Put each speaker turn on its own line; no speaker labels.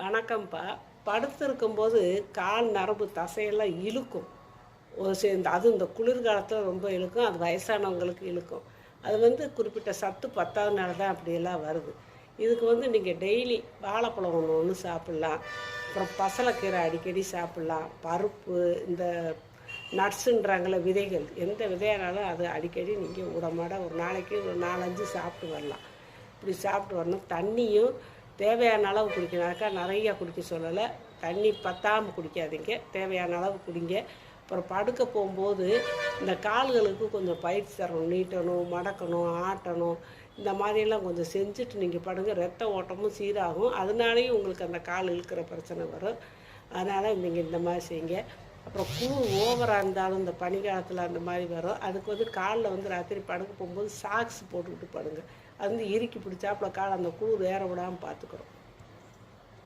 வணக்கம்ப்பா. படுத்திருக்கும்போது கால் நரம்பு தசையெல்லாம் இழுக்கும். அதுவும் இந்த குளிர்காலத்தில் ரொம்ப இழுக்கும். அது வயசானவங்களுக்கு இழுக்கும். அது குறிப்பிட்ட சத்து பத்தாதனால தான் அப்படியெல்லாம் வருது. இதுக்கு நீங்கள் டெய்லி வாழைப்பழம் ஒன்று ஒன்று சாப்பிட்லாம். அப்புறம் பசலைக்கீரை அடிக்கடி சாப்பிட்லாம். பருப்பு, இந்த நட்ஸுன்றாங்கள விதைகள், எந்த விதையானாலும் அது அடிக்கடி நீங்கள் விடமாட ஒரு நாளைக்கு ஒரு 4-5 சாப்பிட்டு வரலாம். இப்படி சாப்பிட்டு வரணும். தண்ணியும் தேவையான அளவு குடிக்கணும். அதுக்காக நிறையா குடிக்க சொல்லலை. தண்ணி பத்தாமல் குடிக்காதீங்க, தேவையான அளவு குடிங்க. அப்புறம் படுக்க போகும்போது இந்த கால்களுக்கு கொஞ்சம் பயிற்சி தரணும். நீட்டணும், மடக்கணும், ஆட்டணும். இந்த மாதிரியெல்லாம் கொஞ்சம் செஞ்சுட்டு நீங்கள் படுங்க. ரத்த ஓட்டமும் சீராகும். அதனாலேயும் உங்களுக்கு அந்த கால் இழுக்கிற பிரச்சனை வரும். அதனால் நீங்கள் இந்த மாதிரி செய்யுங்க. அப்புறம் குளிர் ஓவராக இருந்தாலும் இந்த பனிக்காலத்தில் அந்த மாதிரி வரும். அதுக்கு காலில் ராத்திரி படுக்க போகும்போது சாக்ஸ் போட்டுக்கிட்டு படுங்க. அது இறுக்கி பிடிச்சாப்புல கால் அந்த குளிர் ஏற விடாமல் பார்த்துக்கிறோம்.